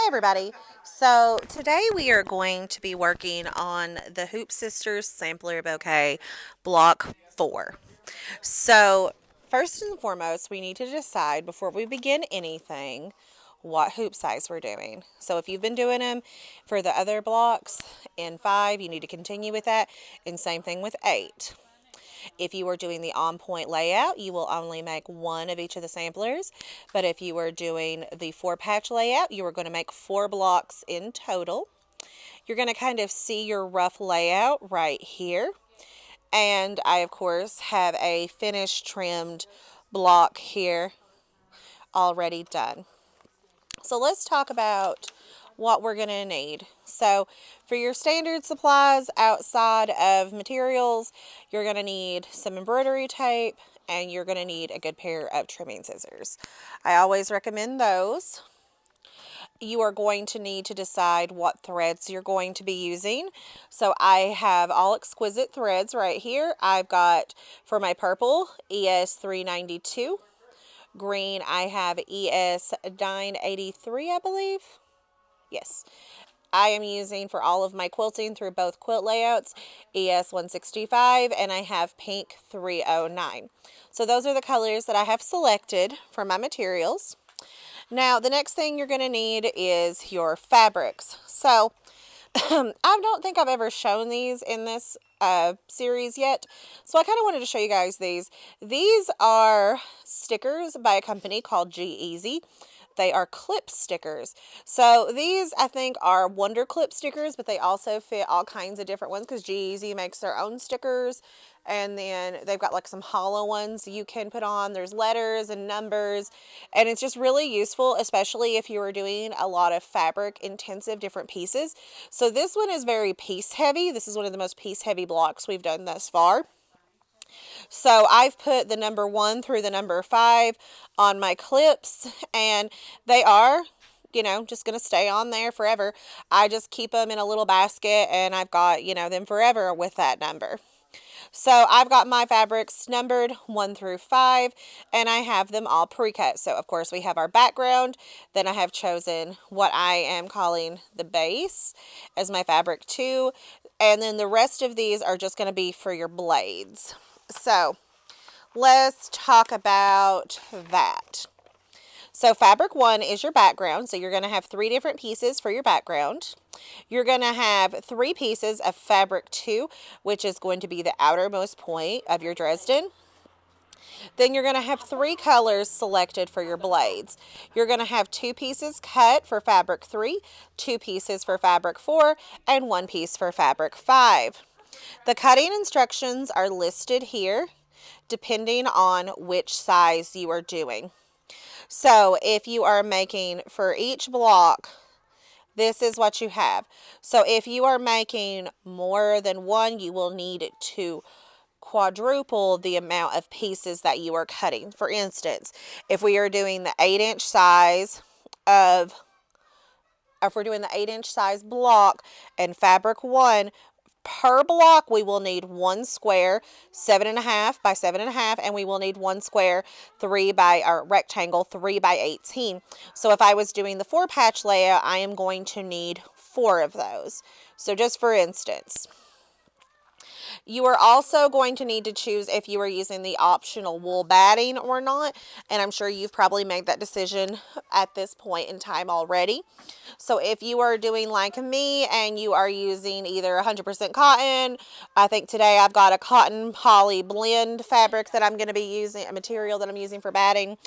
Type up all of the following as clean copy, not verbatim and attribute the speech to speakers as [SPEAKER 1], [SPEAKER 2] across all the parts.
[SPEAKER 1] Everybody. So today we are going to be working on the Hoop Sisters Sampler Bouquet Block 4. So first and foremost, we need to decide before we begin anything what hoop size we're doing. So if you've been doing them for the other blocks in 5, you need to continue with that, and same thing with 8. If you are doing the on-point layout, you will only make one of each of the samplers. But if you are doing the 4-patch layout, you are going to make 4 blocks in total. You're going to kind of see your rough layout right here. And I, of course, have a finished trimmed block here already done. So let's talk about what we're going to need. So for your standard supplies outside of materials, you're going to need some embroidery tape and you're going to need a good pair of trimming scissors. I always recommend those. You are going to need to decide what threads you're going to be using. So I have all exquisite threads right here. I've got for my purple ES 392. Green, I have ES 983, I believe. Yes. I am using for all of my quilting through both quilt layouts ES 165, and I have pink 309. So those are the colors that I have selected for my materials. Now the next thing you're going to need is your fabrics. So I don't think I've ever shown these in this series yet, so I kind of wanted to show you guys these. These are stickers by a company called G-Easy. They are clip stickers. So these, I think, are Wonder Clip stickers, but they also fit all kinds of different ones because G-Easy makes their own stickers. And then they've got like some hollow ones you can put on. There's letters and numbers. And it's just really useful, especially if you are doing a lot of fabric intensive different pieces. So this one is very piece heavy. This is one of the most piece heavy blocks we've done thus far. So I've put the number 1 through the number 5 on my clips, and they are, just going to stay on there forever. I just keep them in a little basket, and I've got, them forever with that number. So I've got my fabrics numbered 1 through 5, and I have them all pre-cut. So of course we have our background. Then I have chosen what I am calling the base as my fabric 2. And then the rest of these are just going to be for your blades. So let's talk about that. So fabric 1 is your background. So you're going to have 3 different pieces for your background. You're going to have 3 pieces of fabric 2, which is going to be the outermost point of your Dresden. Then you're going to have 3 colors selected for your blades. You're going to have 2 pieces cut for fabric 3, 2 pieces for fabric 4, and 1 piece for fabric 5. The cutting instructions are listed here depending on which size you are doing. So if you are making for each block, this is what you have. So if you are making more than 1, you will need to quadruple the amount of pieces that you are cutting. For instance, if we are doing the 8-inch size if we're doing the 8-inch size block and fabric 1, per block, we will need 1 square 7.5 by 7.5, and we will need 1 square rectangle 3 by 18. So if I was doing the 4-patch layout, I am going to need 4 of those. So just for instance, you are also going to need to choose if you are using the optional wool batting or not, and I'm sure you've probably made that decision at this point in time already. So if you are doing like me and you are using either 100% cotton, I think today I've got a cotton poly blend fabric that I'm going to be using, a material that I'm using for batting.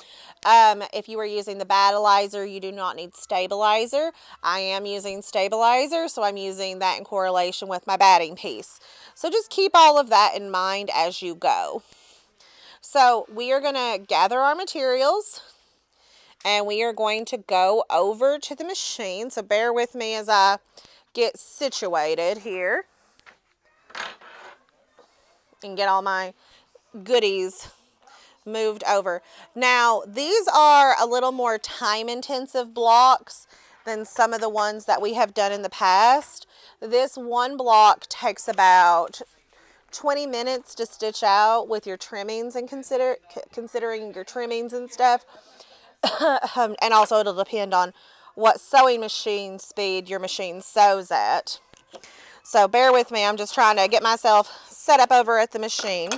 [SPEAKER 1] If you are using the battleizer, you do not need stabilizer. I am using stabilizer, so I'm using that in correlation with my batting piece. So just keep all of that in mind as you go. So we are going to gather our materials and we are going to go over to the machine. So bear with me as I get situated here and get all my goodies moved over. Now, these are a little more time-intensive blocks than some of the ones that we have done in the past. This one block takes about 20 minutes to stitch out with your trimmings and considering your trimmings and stuff. And also it'll depend on what sewing machine speed your machine sews at. So bear with me, I'm just trying to get myself set up over at the machine.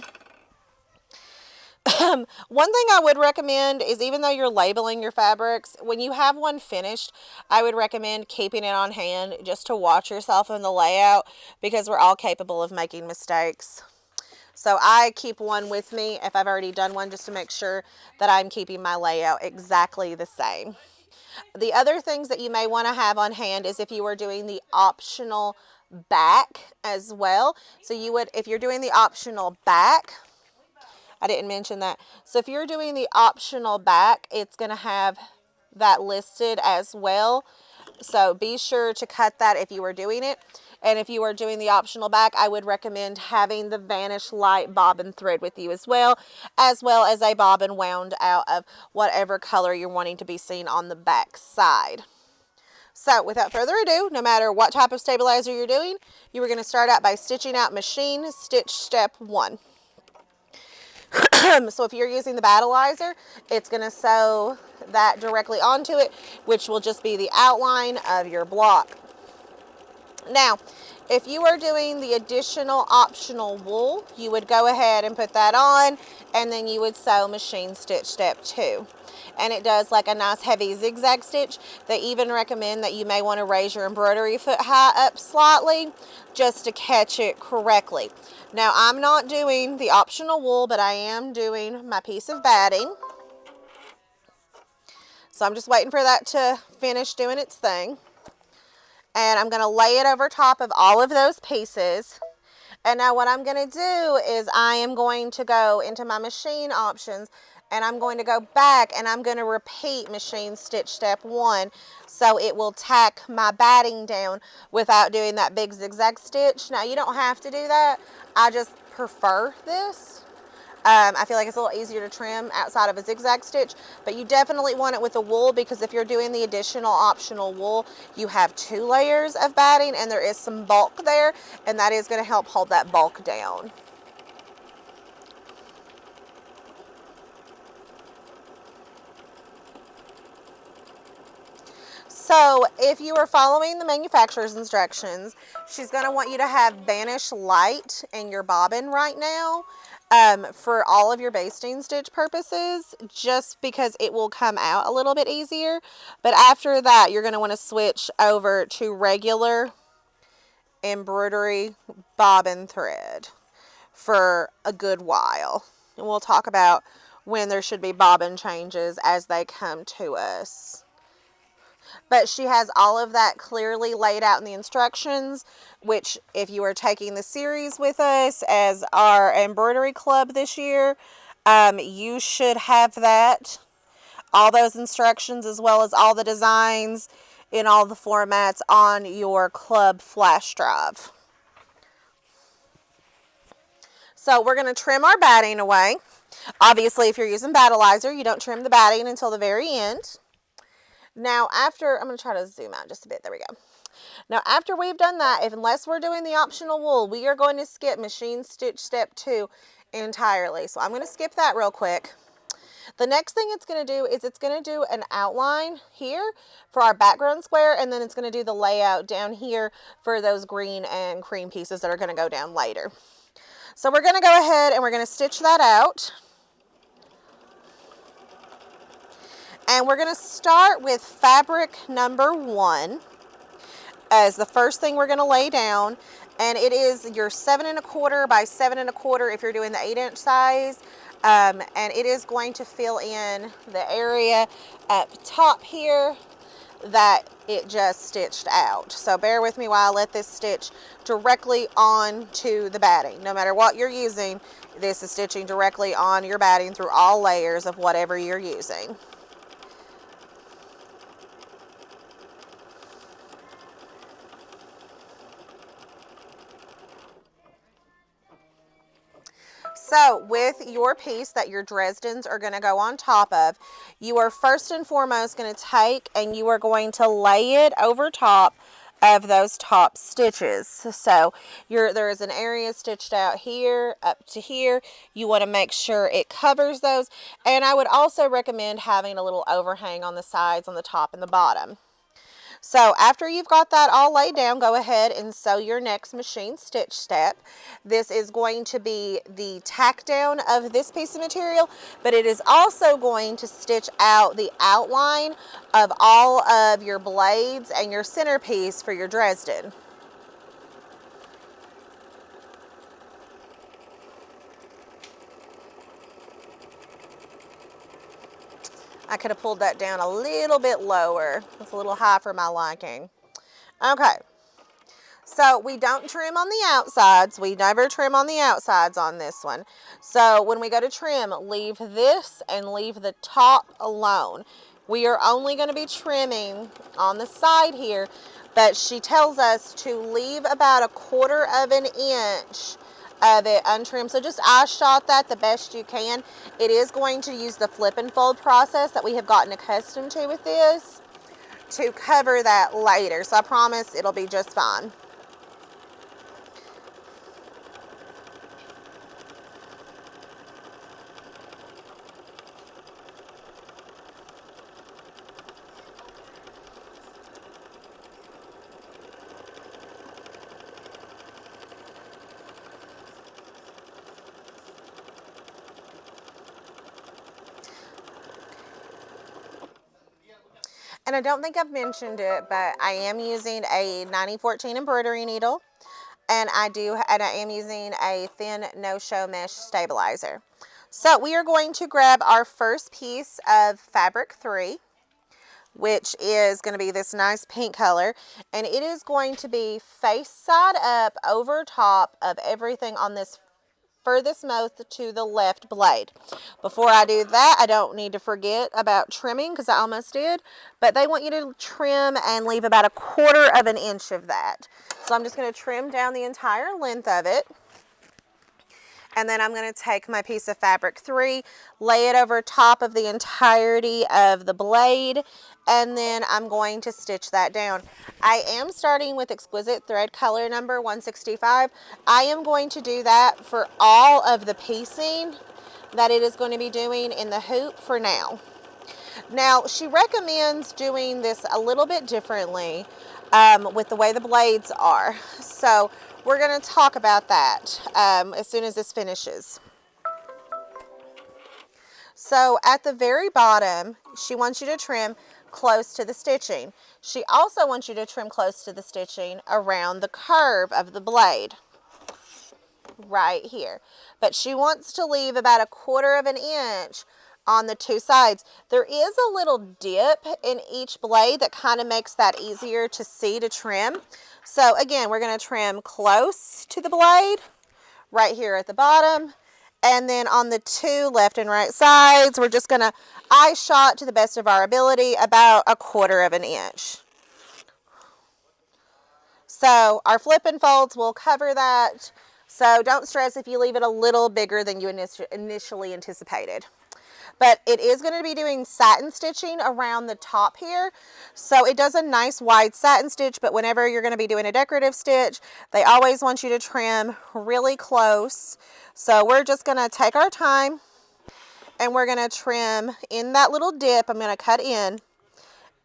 [SPEAKER 1] One thing I would recommend is, even though you're labeling your fabrics, when you have one finished, I would recommend keeping it on hand just to watch yourself in the layout, because we're all capable of making mistakes. So I keep one with me if I've already done one, just to make sure that I'm keeping my layout exactly the same. The other things that you may want to have on hand is if you are doing the optional back as well. So you would, if you're doing the optional back, I didn't mention that. So if you're doing the optional back, it's going to have that listed as well. So be sure to cut that if you are doing it. And if you are doing the optional back, I would recommend having the Vanish Light bobbin thread with you as well as a bobbin wound out of whatever color you're wanting to be seen on the back side. So without further ado, no matter what type of stabilizer you're doing, you are going to start out by stitching out machine stitch step 1. So if you're using the battleizer, it's going to sew that directly onto it, which will just be the outline of your block. Now, if you are doing the additional optional wool, you would go ahead and put that on, and then you would sew machine stitch step 2. And it does like a nice heavy zigzag stitch. They even recommend that you may want to raise your embroidery foot high up slightly just to catch it correctly. Now, I'm not doing the optional wool, but I am doing my piece of batting. So I'm just waiting for that to finish doing its thing. And I'm going to lay it over top of all of those pieces. And now what I'm going to do is I am going to go into my machine options, and I'm going to go back and I'm going to repeat machine stitch step 1, so it will tack my batting down without doing that big zigzag stitch. Now, you don't have to do that. I just prefer this. I feel like it's a little easier to trim outside of a zigzag stitch, but you definitely want it with the wool, because if you're doing the additional optional wool, you have 2 layers of batting and there is some bulk there, and that is going to help hold that bulk down. So if you are following the manufacturer's instructions, she's going to want you to have Vanish Light in your bobbin right now. For all of your basting stitch purposes, just because it will come out a little bit easier. But after that, you're going to want to switch over to regular embroidery bobbin thread for a good while. And we'll talk about when there should be bobbin changes as they come to us. But she has all of that clearly laid out in the instructions, which if you are taking the series with us as our embroidery club this year, you should have that, all those instructions, as well as all the designs in all the formats on your club flash drive. So we're going to trim our batting away. Obviously, if you're using battleizer, you don't trim the batting until the very end. Now, after, I'm going to try to zoom out just a bit. There we go. Now, after we've done that, unless we're doing the optional wool, we are going to skip machine stitch step 2 entirely. So I'm going to skip that real quick. The next thing it's going to do is it's going to do an outline here for our background square, and then it's going to do the layout down here for those green and cream pieces that are going to go down later. So we're going to go ahead and we're going to stitch that out. And we're going to start with fabric number 1 as the first thing we're going to lay down. And it is your 7 1/4 by 7 1/4 if you're doing the 8-inch size. And it is going to fill in the area up top here that it just stitched out. So bear with me while I let this stitch directly onto the batting. No matter what you're using, this is stitching directly on your batting through all layers of whatever you're using. So with your piece that your Dresdens are going to go on top of, you are first and foremost going to take and you are going to lay it over top of those top stitches. So there is an area stitched out here up to here. You want to make sure it covers those. And I would also recommend having a little overhang on the sides, on the top and the bottom. So after you've got that all laid down, go ahead and sew your next machine stitch step. This is going to be the tack down of this piece of material, but it is also going to stitch out the outline of all of your blades and your centerpiece for your Dresden. I could have pulled that down a little bit lower. It's a little high for my liking. Okay, so we don't trim on the outsides. We never trim on the outsides on this one. So when we go to trim, leave this and leave the top alone. We are only going to be trimming on the side here, but she tells us to leave about 1/4 of an inch of it untrimmed. So just eye shot that the best you can. It is going to use the flip and fold process that we have gotten accustomed to with this to cover that later. So I promise it'll be just fine. And I don't think I've mentioned it, but I am using a 9014 embroidery needle, and I am using a thin no-show mesh stabilizer. So we are going to grab our first piece of fabric 3, which is going to be this nice pink color, and it is going to be face side up over top of everything on this furthest most to the left blade. Before I do that, I don't need to forget about trimming because I almost did, but they want you to trim and leave about 1/4 of an inch of that. So I'm just going to trim down the entire length of it. And then I'm going to take my piece of fabric 3, lay it over top of the entirety of the blade, and then I'm going to stitch that down. I am starting with Exquisite Thread color number 165. I am going to do that for all of the piecing that it is going to be doing in the hoop for now. Now, she recommends doing this a little bit differently with the way the blades are. So we're going to talk about that as soon as this finishes. So at the very bottom, she wants you to trim close to the stitching. She also wants you to trim close to the stitching around the curve of the blade, right here. But she wants to leave about 1/4 of an inch on the two sides. There is a little dip in each blade that kind of makes that easier to see to trim. So again, we're going to trim close to the blade right here at the bottom, and then on the two left and right sides, we're just going to eye shot to the best of our ability about 1/4 of an inch. So our flip and folds will cover that. So don't stress if you leave it a little bigger than you initially anticipated. But it is going to be doing satin stitching around the top here. So it does a nice wide satin stitch, but whenever you're going to be doing a decorative stitch, they always want you to trim really close. So we're just going to take our time and we're going to trim in that little dip. I'm going to cut in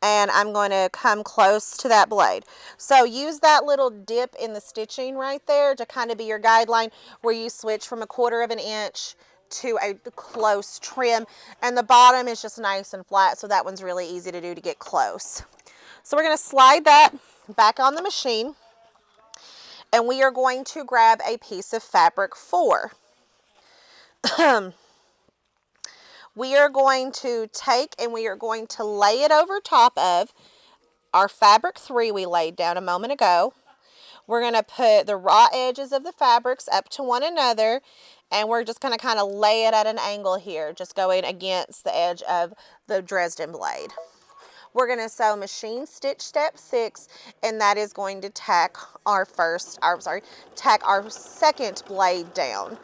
[SPEAKER 1] and I'm going to come close to that blade. So use that little dip in the stitching right there to kind of be your guideline where you switch from 1/4 of an inch to a close trim, and the bottom is just nice and flat, so that one's really easy to do to get close. So we're going to slide that back on the machine, and we are going to grab a piece of fabric 4. We are going to take and we are going to lay it over top of our fabric 3 we laid down a moment ago. We're going to put the raw edges of the fabrics up to one another, and we're just going to kind of lay it at an angle here, just going against the edge of the Dresden blade. We're going to sew machine stitch step 6, and that is going to tack our second blade down.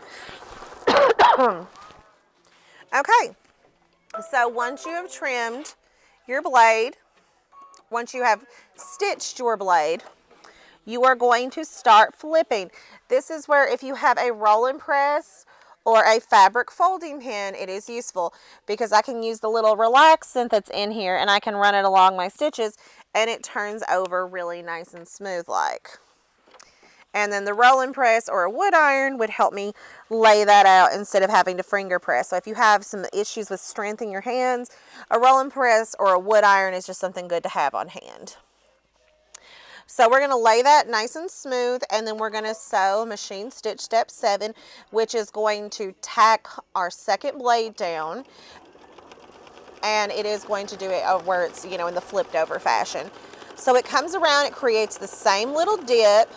[SPEAKER 1] Okay, so once you have trimmed your blade, once you have stitched your blade, you are going to start flipping. This is where if you have a roll and press or a fabric folding pin, it is useful because I can use the little relaxant that's in here and I can run it along my stitches and it turns over really nice and smooth like. And then the rolling press or a wood iron would help me lay that out instead of having to finger press. So if you have some issues with strength in your hands, a rolling press or a wood iron is just something good to have on hand. So we're going to lay that nice and smooth, and then we're going to sew machine stitch step 7, which is going to tack our second blade down, and it is going to do it where it's, in the flipped over fashion. So it comes around, it creates the same little dip.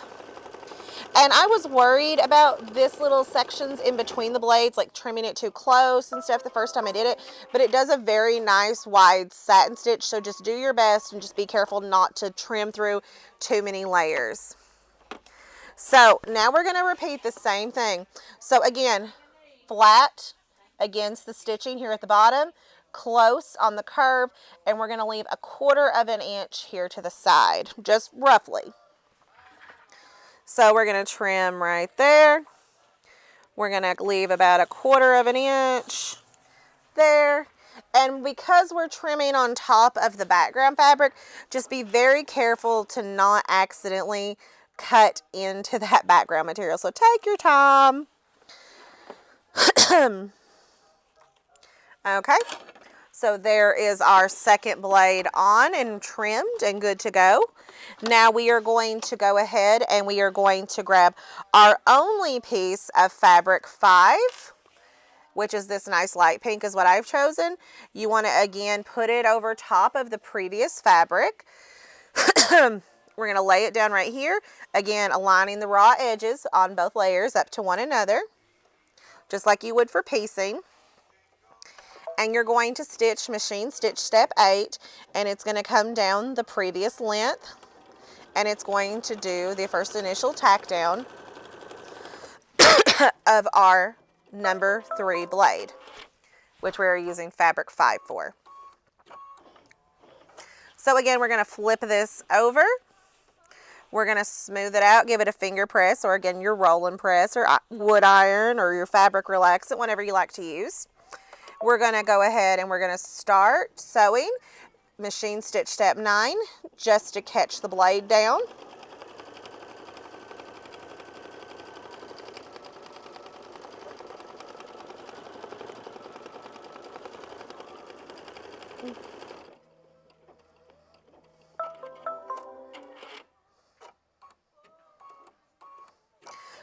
[SPEAKER 1] And I was worried about this little sections in between the blades, like trimming it too close and stuff the first time I did it. But it does a very nice wide satin stitch, so just do your best and just be careful not to trim through too many layers. So now we're going to repeat the same thing. So again, flat against the stitching here at the bottom, close on the curve, and we're going to leave 1/4 of an inch here to the side, just roughly. So we're going to trim right there. We're going to leave about 1/4 of an inch there. And because we're trimming on top of the background fabric, just be very careful to not accidentally cut into that background material. So take your time. Okay. So there is our second blade on and trimmed and good to go. Now we are going to go ahead and we are going to grab our only piece of fabric 5, which is this nice light pink is what I've chosen. You want to again put it over top of the previous fabric. We're going to lay it down right here. Again, aligning the raw edges on both layers up to one another, just like you would for piecing. And you're going to stitch machine stitch step 8, and it's going to come down the previous length, and it's going to do the first initial tack down of our number 3 blade, which we're using fabric 5 for. So again, we're going to flip this over. We're going to smooth it out, give it a finger press, or again your rolling press or wood iron or your fabric relaxant, whatever you like to use. We're going to go ahead and we're going to start sewing machine stitch step 9 just to catch the blade down.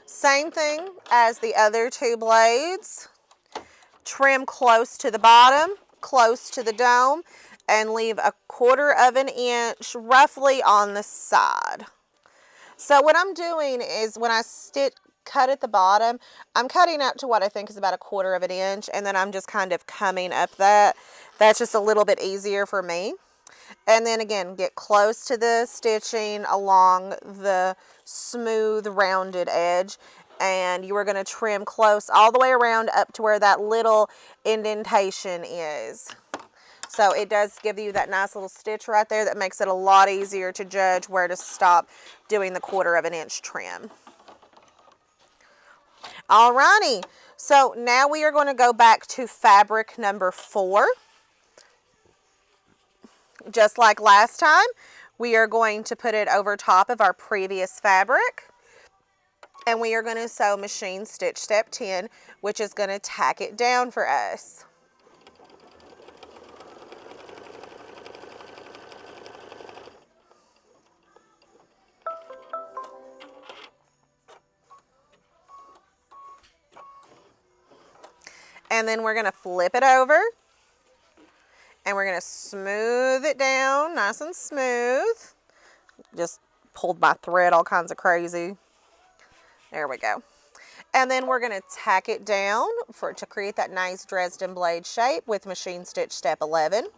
[SPEAKER 1] Same thing as the other 2 blades. Trim close to the bottom, close to the dome, and leave 1/4 of an inch roughly on the side. So what I'm doing is when I cut at the bottom, I'm cutting out to what I think is about 1/4 of an inch, and then I'm just kind of coming up that. That's just a little bit easier for me. And then again, get close to the stitching along the smooth rounded edge. And you are going to trim close all the way around up to where that little indentation is. So it does give you that nice little stitch right there that makes it a lot easier to judge where to stop doing the 1/4 of an inch trim. Alrighty, so now we are going to go back to fabric number 4. Just like last time, we are going to put it over top of our previous fabric. And we are going to sew machine stitch step 10, which is going to tack it down for us. And then we're going to flip it over. And we're going to smooth it down nice and smooth. Just pulled my thread all kinds of crazy. There we go. And then we're going to tack it down to create that nice Dresden blade shape with machine stitch step 11.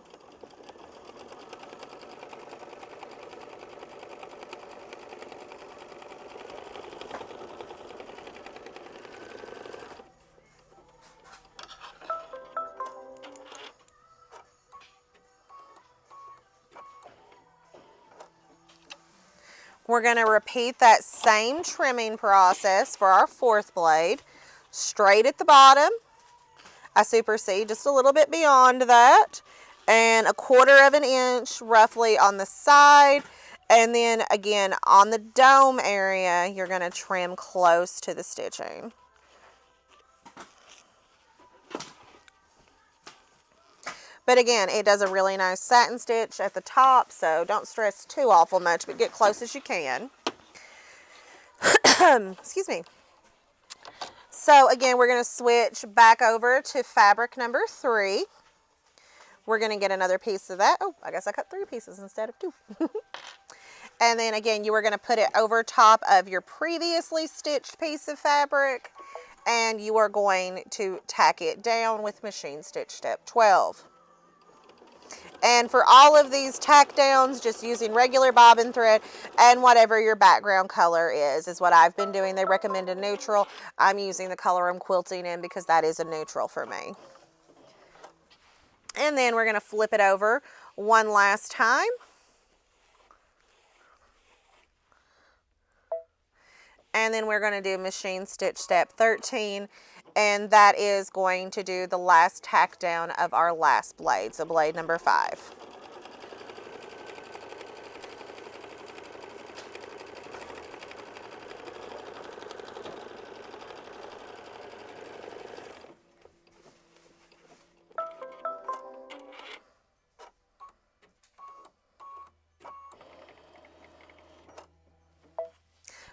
[SPEAKER 1] We're going to repeat that same trimming process for our 4th blade, straight at the bottom. I supersede just a little bit beyond that, and 1/4 of an inch roughly on the side. And then again, on the dome area, you're going to trim close to the stitching. But again, it does a really nice satin stitch at the top, so don't stress too awful much, but get close as you can. Excuse me. So again, we're going to switch back over to fabric number 3. We're going to get another piece of that. Oh, I guess I cut 3 pieces instead of 2. And then again, you are going to put it over top of your previously stitched piece of fabric, and you are going to tack it down with machine stitch step 12. And for all of these tack downs, just using regular bobbin thread and whatever your background color is what I've been doing. They recommend a neutral. I'm using the color I'm quilting in because that is a neutral for me. And then we're going to flip it over one last time. And then we're going to do machine stitch step 13. And that is going to do the last tack down of our last blade, so blade number 5.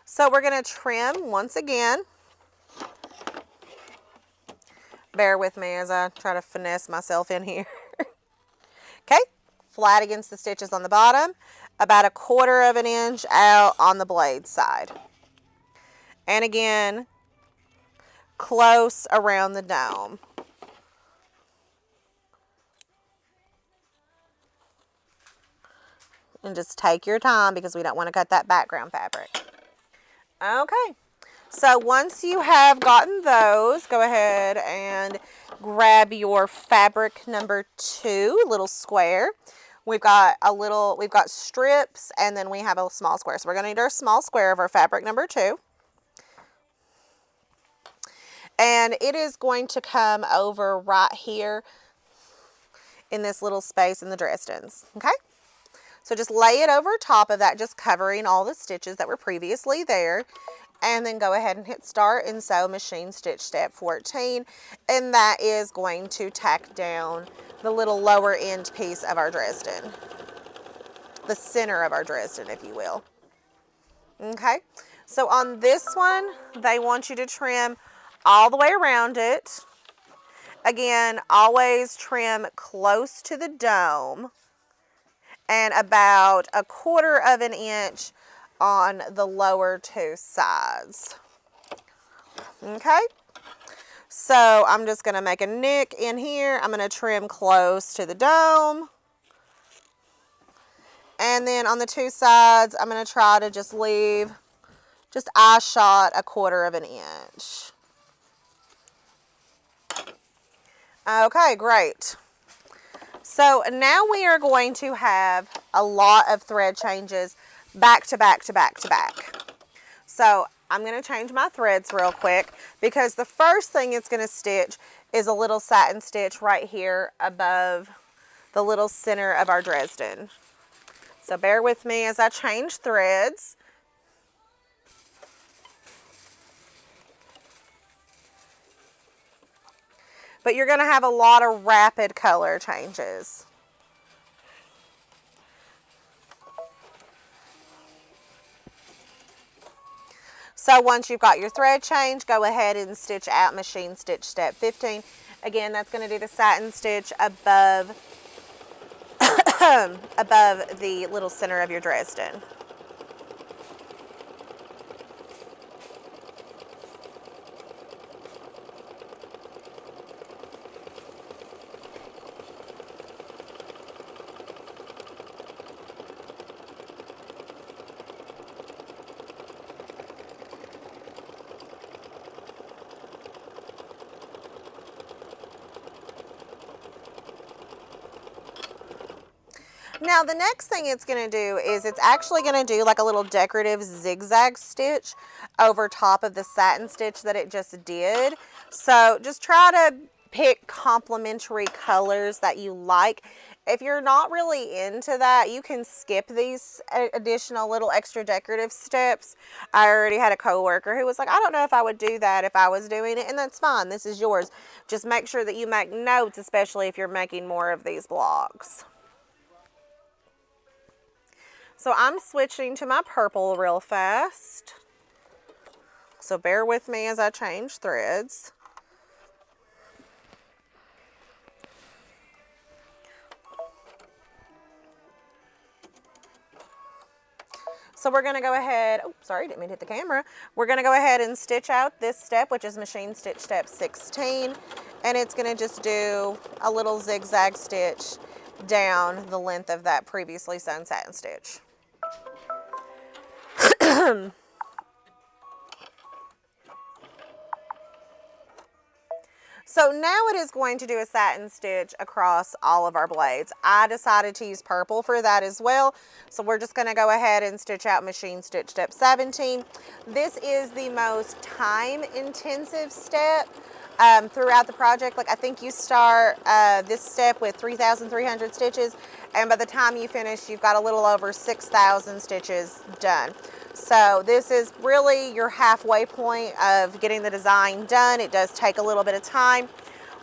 [SPEAKER 1] So we're going to trim once again. Bear with me as I try to finesse myself in here. Okay, flat against the stitches on the bottom, about 1/4 of an inch out on the blade side. And again, close around the dome. And just take your time because we don't want to cut that background fabric. Okay. So once you have gotten those, go ahead and grab your fabric number 2, little square. We've got strips, and then we have a small square. So we're going to need our small square of our fabric number 2. And it is going to come over right here in this little space in the Dresdens. Okay? So just lay it over top of that, just covering all the stitches that were previously there. And then go ahead and hit start and sew machine stitch step 14. And that is going to tack down the little lower end piece of our Dresden. The center of our Dresden, if you will. Okay, so on this one, they want you to trim all the way around it. Again, always trim close to the dome and about 1/4 of an inch on the lower 2 sides. Okay, so I'm just going to make a nick in here. I'm going to trim close to the dome. And then on the 2 sides, I'm going to try to just leave just eye shot 1/4 of an inch. Okay, great. So now we are going to have a lot of thread changes back to back to back to back. So I'm going to change my threads real quick because the first thing it's going to stitch is a little satin stitch right here above the little center of our Dresden. So bear with me as I change threads. But you're going to have a lot of rapid color changes. So once you've got your thread change, go ahead and stitch out machine stitch step 15. Again, that's going to do the satin stitch above, above the little center of your Dresden. Now the next thing it's going to do is it's actually going to do like a little decorative zigzag stitch over top of the satin stitch that it just did. So just try to pick complementary colors that you like If you're not really into that, you can skip these additional little extra decorative steps. I already had a coworker who was like, I don't know if I would do that if I was doing it, and that's fine. This is yours. Just make sure that you make notes, especially if you're making more of these blocks. So I'm switching to my purple real fast. So bear with me as I change threads. So we're going to go ahead, oh, sorry, didn't mean to hit the camera. We're going to go ahead and stitch out this step, which is machine stitch step 16. And it's going to just do a little zigzag stitch down the length of that previously sewn satin stitch. So now it is going to do a satin stitch across all of our blades. I decided to use purple for that as well. So we're just going to go ahead and stitch out machine stitch step 17. This is the most time intensive step throughout the project. Like I think you start this step with 3,300 stitches, and by the time you finish, you've got a little over 6,000 stitches done. So this is really your halfway point of getting the design done. It does take a little bit of time.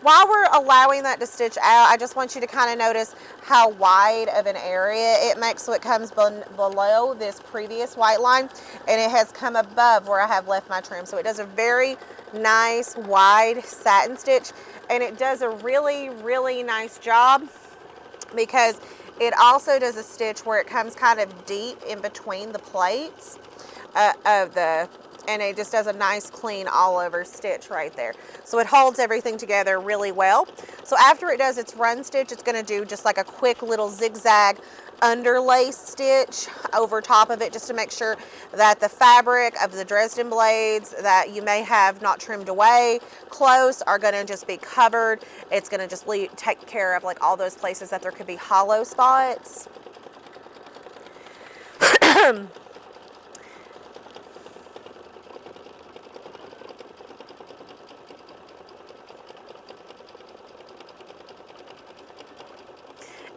[SPEAKER 1] While we're allowing that to stitch out, I just want you to kind of notice how wide of an area it makes, so it comes below this previous white line and it has come above where I have left my trim. So it does a very nice wide satin stitch, and it does a really, really nice job because it also does a stitch where it comes kind of deep in between the plates and it just does a nice clean all over stitch right there. So it holds everything together really well. So after it does its run stitch, it's going to do just like a quick little zigzag underlay stitch over top of it, just to make sure that the fabric of the Dresden blades that you may have not trimmed away close are going to just be covered. It's going to just take care of like all those places that there could be hollow spots.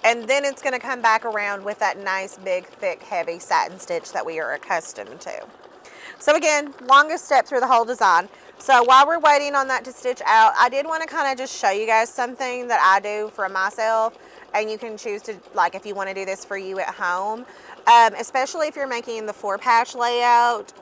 [SPEAKER 1] And then it's going to come back around with that nice, big, thick, heavy satin stitch that we are accustomed to. So again, longest step through the whole design. So while we're waiting on that to stitch out, I did want to kind of just show you guys something that I do for myself. And you can choose to, like, if you want to do this for you at home, especially if you're making the 4-patch layout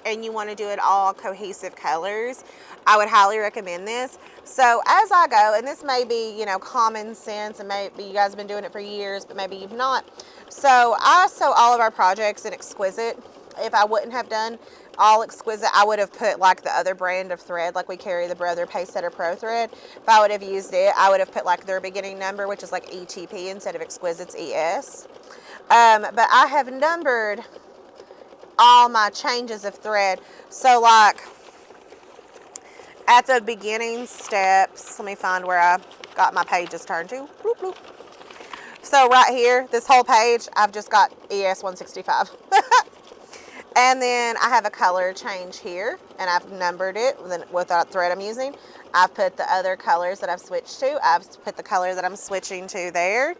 [SPEAKER 1] and you want to do it all cohesive colors, I would highly recommend this. So as I go, and this may be, you know, common sense, and maybe you guys have been doing it for years, but maybe you've not. So I sew all of our projects in Exquisite. If I wouldn't have done all Exquisite, I would have put like the other brand of thread, like we carry the Brother Pacesetter Pro thread. If I would have used it, I would have put like their beginning number, which is like ETP instead of Exquisite's ES. But I have numbered all my changes of thread. So like at the beginning steps, let me find where I got my pages turned to. Bloop, bloop. So right here, this whole page, I've just got ES 165. And then I have a color change here, and I've numbered it with that thread I'm using. I've put the other colors that I've switched to. I've put the color that I'm switching to there.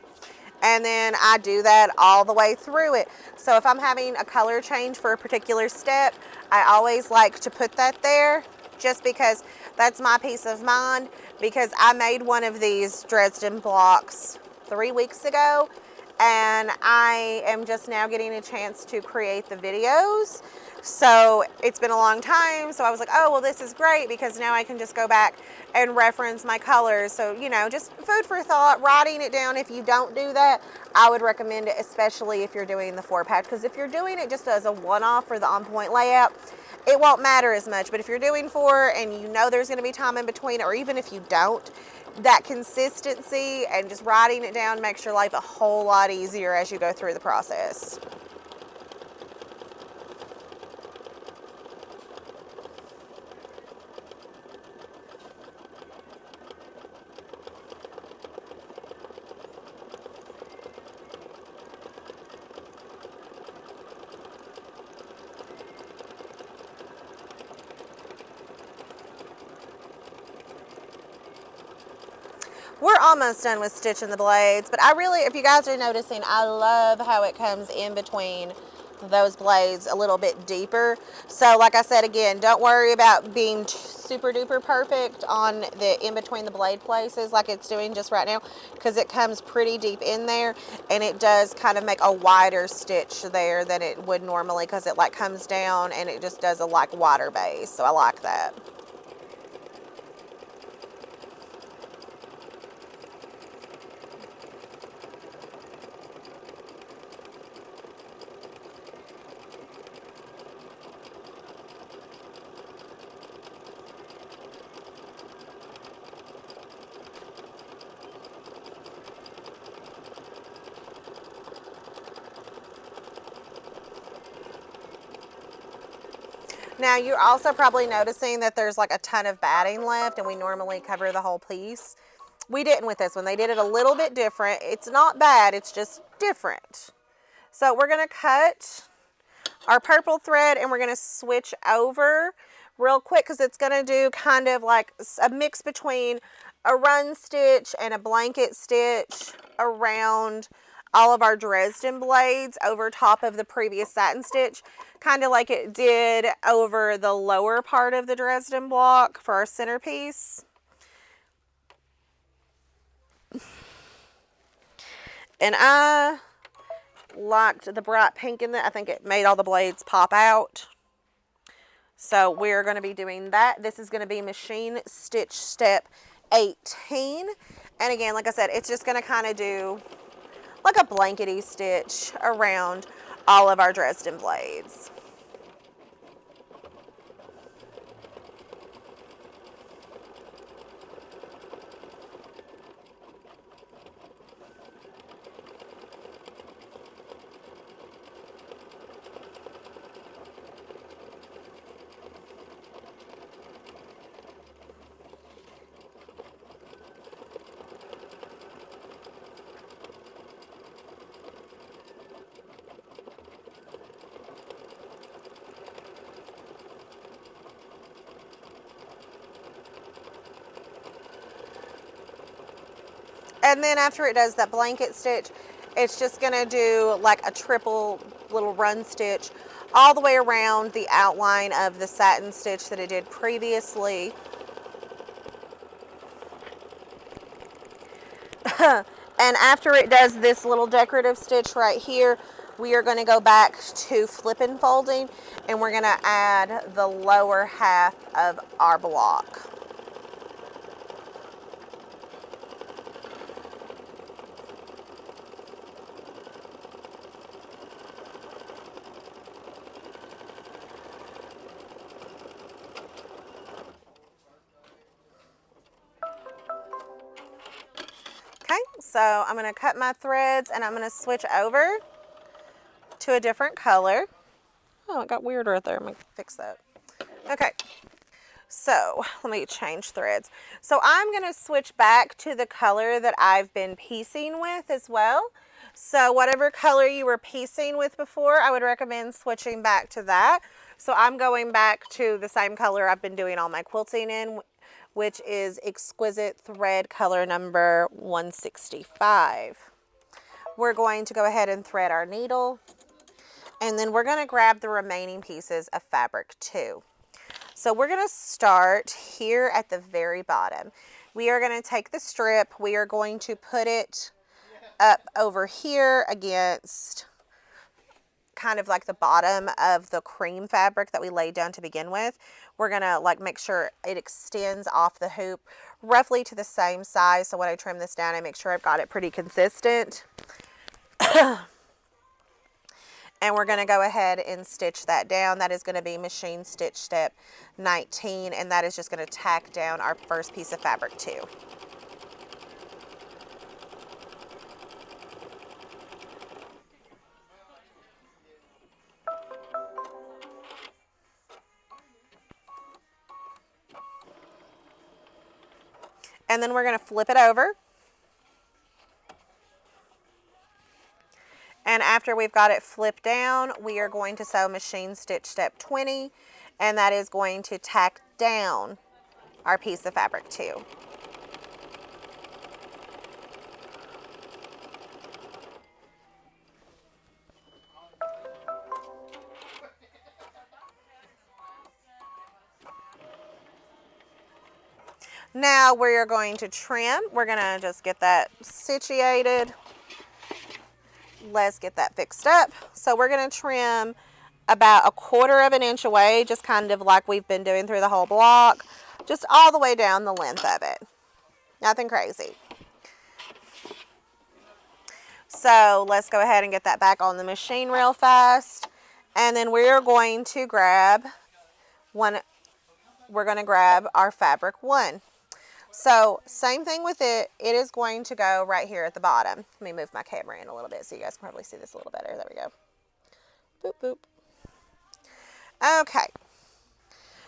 [SPEAKER 1] And then I do that all the way through it. So if I'm having a color change for a particular step, I always like to put that there, just because that's my peace of mind, because I made one of these Dresden blocks 3 weeks ago, and I am just now getting a chance to create the videos. So it's been a long time, so I was like, oh, well, this is great because now I can just go back and reference my colors. So, you know, just food for thought, writing it down. If you don't do that, I would recommend it, especially if you're doing the 4-patch, because if you're doing it just as a one-off for the on-point layout, it won't matter as much. But if you're doing 4 and you know there's going to be time in between, or even if you don't, that consistency and just writing it down makes your life a whole lot easier as you go through the process. We're almost done with stitching the blades, but I really, if you guys are noticing, I love how it comes in between those blades a little bit deeper. So like I said, again, don't worry about being super duper perfect on the in between the blade places like it's doing just right now, because it comes pretty deep in there, and it does kind of make a wider stitch there than it would normally, because it like comes down and it just does a like wider base. So I like that. Now you're also probably noticing that there's like a ton of batting left, and we normally cover the whole piece. We didn't with this one. They did it a little bit different. It's not bad, it's just different. So we're gonna cut our purple thread and we're gonna switch over real quick, because it's gonna do kind of like a mix between a run stitch and a blanket stitch around all of our Dresden blades over top of the previous satin stitch, kind of like it did over the lower part of the Dresden block for our centerpiece. And I liked the bright pink in it. I think it made all the blades pop out. So we're going to be doing that. This is going to be machine stitch step 18. And again, like I said, it's just going to kind of do like a blankety stitch around all of our Dresden blades. And then after it does that blanket stitch, it's just going to do like a triple little run stitch all the way around the outline of the satin stitch that it did previously. And after it does this little decorative stitch right here, we are going to go back to flip and folding, and we're going to add the lower half of our block. Okay, so I'm going to cut my threads and I'm going to switch over to a different color. Oh, it got weird right there. I'm going to fix that. Okay, so let me change threads. So I'm going to switch back to the color that I've been piecing with as well. So whatever color you were piecing with before, I would recommend switching back to that. So I'm going back to the same color I've been doing all my quilting in, which is Exquisite Thread color number 165. We're going to go ahead and thread our needle, and then we're going to grab the remaining pieces of fabric too. So we're going to start here at the very bottom. We are going to take the strip, we are going to put it up over here against kind of like the bottom of the cream fabric that we laid down to begin with. We're gonna like make sure it extends off the hoop roughly to the same size. So when I trim this down, I make sure I've got it pretty consistent. And we're gonna go ahead and stitch that down. That is gonna be machine stitch step 19, and that is just gonna tack down our first piece of fabric too. And then we're going to flip it over. And after we've got it flipped down, we are going to sew machine stitch step 20, and that is going to tack down our piece of fabric too. Now we're going to trim. We're going to just get that situated. Let's get that fixed up. So we're going to trim about 1/4 of an inch away, just kind of like we've been doing through the whole block, just all the way down the length of it. Nothing crazy. So let's go ahead and get that back on the machine real fast. And then we're going to grab our fabric 1. So same thing with it. It is going to go right here at the bottom. Let me move my camera in a little bit so you guys can probably see this a little better. There we go. Boop, boop. Okay.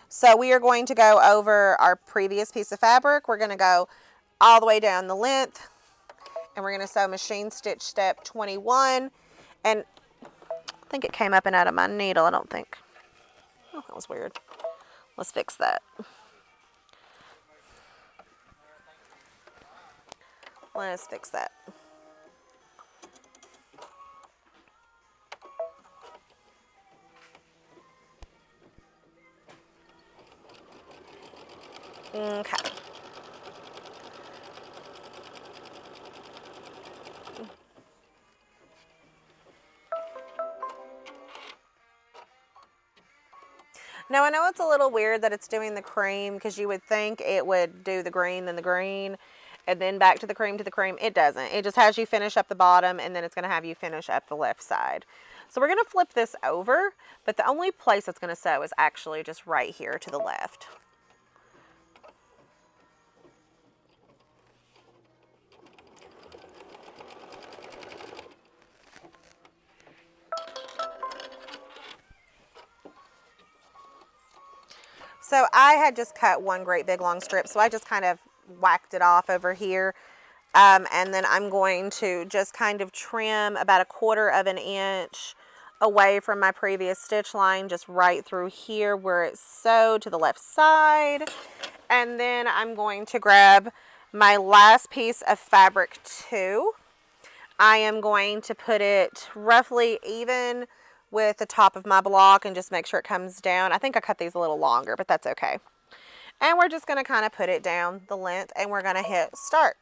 [SPEAKER 1] So we are going to go over our previous piece of fabric. We're going to go all the way down the length, and we're going to sew machine stitch step 21. And I think it came up and out of my needle. I don't think. Oh, that was weird. Let's fix that. Let's fix that. Okay. Now I know it's a little weird that it's doing the cream, because you would think it would do the green, then the green, and then back to the cream, to the cream. It doesn't. It just has you finish up the bottom, and then it's going to have you finish up the left side. So we're going to flip this over, but the only place it's going to sew is actually just right here to the left. So I had just cut one great big long strip, so I just kind of whacked it off over here. And then I'm going to just kind of trim about 1/4 of an inch away from my previous stitch line, just right through here where it's sewed to the left side. And then I'm going to grab my last piece of fabric 2. I am going to put it roughly even with the top of my block and just make sure it comes down. I think I cut these a little longer, but that's okay. And we're just going to kind of put it down the length, and we're going to hit start.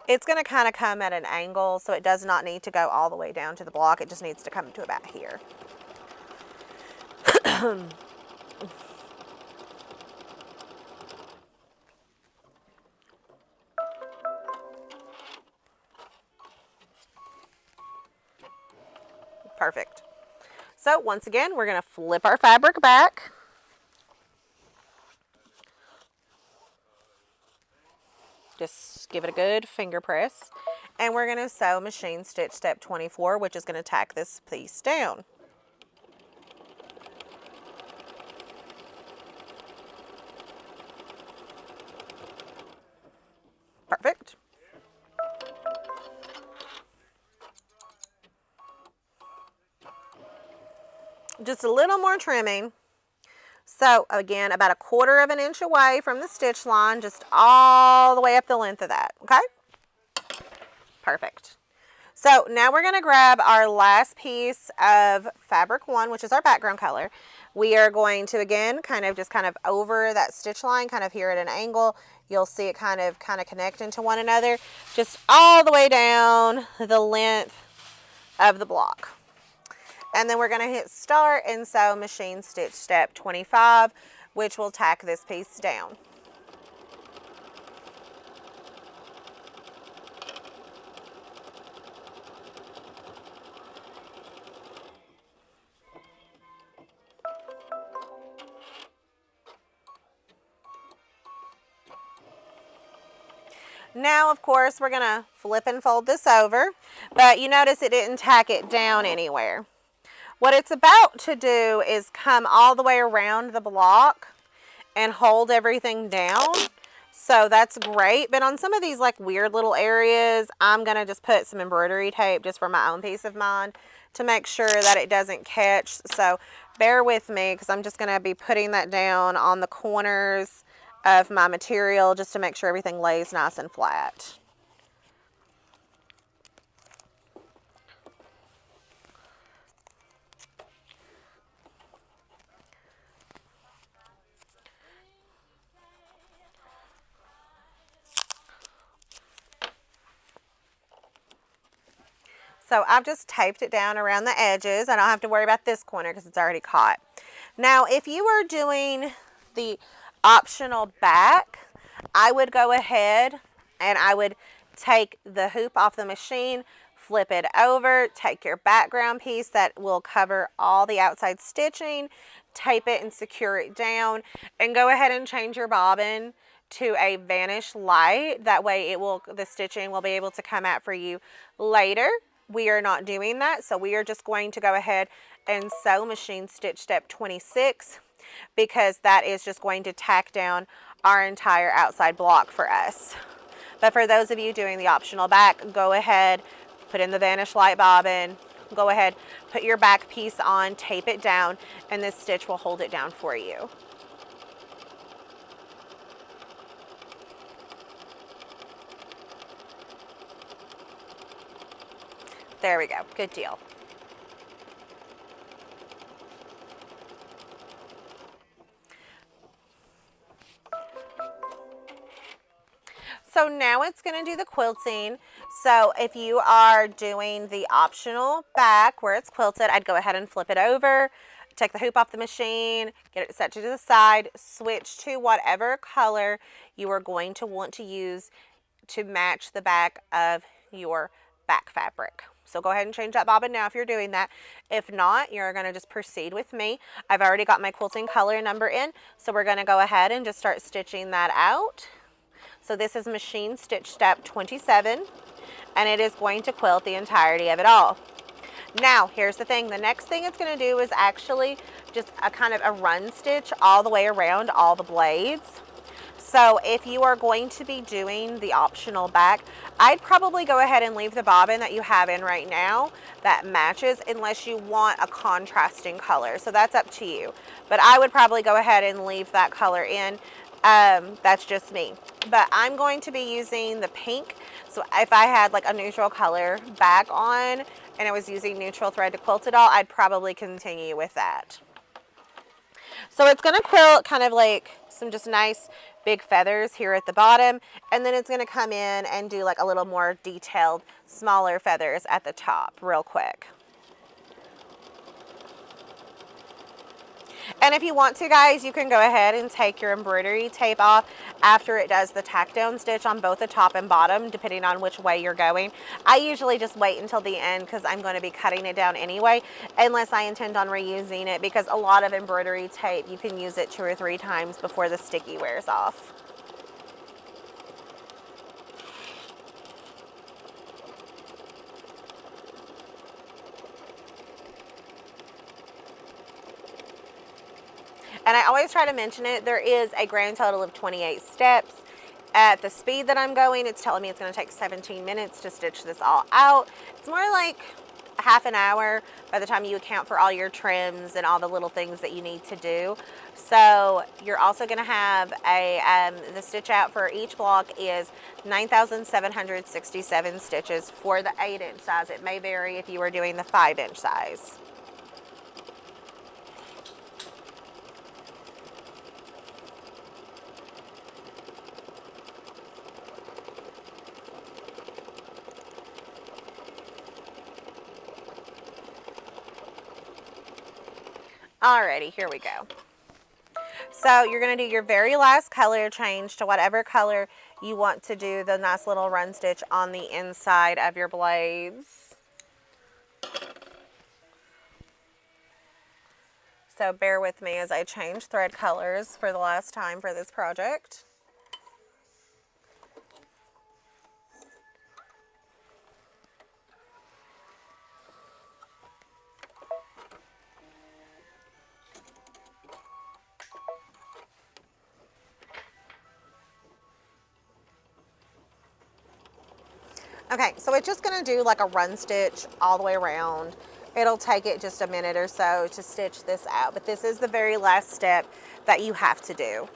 [SPEAKER 1] It's going to kind of come at an angle, so it does not need to go all the way down to the block. It just needs to come to about here. Perfect. So once again, we're going to flip our fabric back. Just give it a good finger press. And we're going to sew machine stitch step 24, which is going to tack this piece down. Perfect. Just a little more trimming. So again, about 1/4 of an inch away from the stitch line, just all the way up the length of that, okay? Perfect. So now we're going to grab our last piece of fabric 1, which is our background color. We are going to, again, kind of over that stitch line, kind of here at an angle. You'll see it kind of connect into one another, just all the way down the length of the block. And then we're going to hit start and sew machine stitch step 25, which will tack this piece down. Now, of course, we're going to flip and fold this over, but you notice it didn't tack it down anywhere. What it's about to do is come all the way around the block and hold everything down. So that's great. But on some of these like weird little areas, I'm going to just put some embroidery tape just for my own peace of mind to make sure that it doesn't catch. So bear with me, because I'm just going to be putting that down on the corners of my material just to make sure everything lays nice and flat. So I've just taped it down around the edges. I don't have to worry about this corner because it's already caught. Now, if you were doing the optional back, I would go ahead and I would take the hoop off the machine, flip it over, take your background piece that will cover all the outside stitching, tape it and secure it down, and go ahead and change your bobbin to a vanish light. That way the stitching will be able to come out for you later. We are not doing that, so we are just going to go ahead and sew machine stitch step 26, because that is just going to tack down our entire outside block for us. But for those of you doing the optional back, go ahead, put in the vanish light bobbin, go ahead, put your back piece on, tape it down, and this stitch will hold it down for you. There we go, good deal. So now it's going to do the quilting. So if you are doing the optional back where it's quilted, I'd go ahead and flip it over, take the hoop off the machine, get it set to the side, switch to whatever color you are going to want to use to match the back of your back fabric. So go ahead and change that bobbin now if you're doing that. If not, you're going to just proceed with me. I've already got my quilting color number in, so we're going to go ahead and just start stitching that out. So this is machine stitch step 27, and it is going to quilt the entirety of it all. Now, here's the thing. The next thing it's going to do is actually just a kind of a run stitch all the way around all the blades. So if you are going to be doing the optional back, I'd probably go ahead and leave the bobbin that you have in right now that matches, unless you want a contrasting color. So that's up to you. But I would probably go ahead and leave that color in. That's just me. But I'm going to be using the pink. So if I had like a neutral color back on and I was using neutral thread to quilt it all, I'd probably continue with that. So it's going to quilt kind of like some just nice big feathers here at the bottom, and then it's going to come in and do like a little more detailed smaller feathers at the top real quick. And if you want to, guys, you can go ahead and take your embroidery tape off after it does the tack down stitch on both the top and bottom, depending on which way you're going. I usually just wait until the end because I'm going to be cutting it down anyway, unless I intend on reusing it, because a lot of embroidery tape, you can use it 2 or 3 times before the sticky wears off. And I always try to mention it, there is a grand total of 28 steps. At the speed that I'm going, it's telling me it's going to take 17 minutes to stitch this all out. It's more like a half an hour by the time you account for all your trims and all the little things that you need to do. So you're also going to have the stitch out for each block is 9,767 stitches for the 8-inch size. It may vary if you are doing the 5-inch size. Alrighty, here we go. So you're going to do your very last color change to whatever color you want to do the nice little run stitch on the inside of your blades. So bear with me as I change thread colors for the last time for this project. Okay, so it's just going to do like a run stitch all the way around. It'll take it just a minute or so to stitch this out, but this is the very last step that you have to do.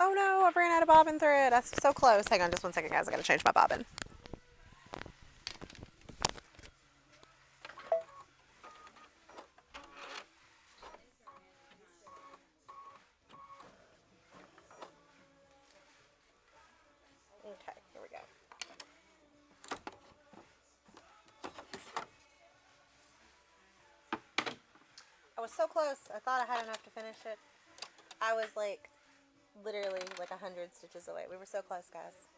[SPEAKER 1] Oh no, I've ran out of bobbin thread. That's so close. Hang on just one second, guys. I gotta change my bobbin. Okay, here we go. I was so close. I thought I had enough to finish it. I was like literally like 100 stitches away. We were so close, guys.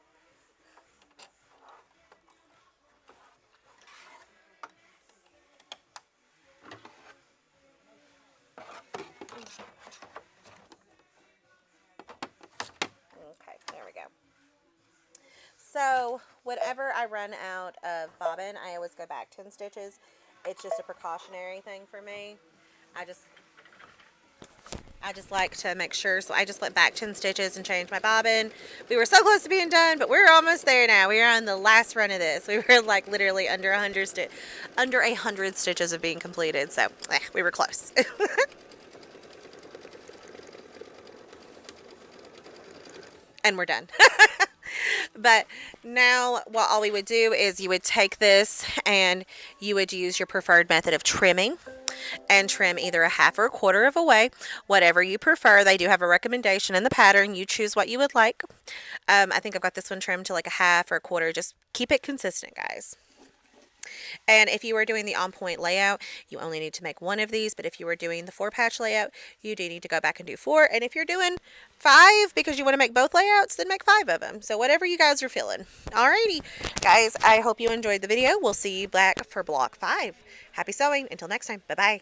[SPEAKER 1] Okay, there we go. So whenever I run out of bobbin, I always go back 10 stitches. It's just a precautionary thing for me. I just I just like to make sure, so I just went back 10 stitches and changed my bobbin. We were so close to being done, but we're almost there now. We are on the last run of this. We were like literally under 100 stitches of being completed, so we were close. And we're done. But now what all we would do is you would take this and you would use your preferred method of trimming and trim either a half or a quarter of a way, whatever you prefer. They do have a recommendation in the pattern. You choose what you would like. I think I've got this one trimmed to like a half or a quarter. Just keep it consistent, guys. And if you are doing the on point layout, you only need to make one of these. But if you are doing the 4-patch layout, you do need to go back and do 4. And if you're doing 5 because you want to make both layouts, then make 5 of them. So whatever you guys are feeling. Alrighty, guys, I hope you enjoyed the video. We'll see you back for block 5. Happy sewing. Until next time. Bye-bye.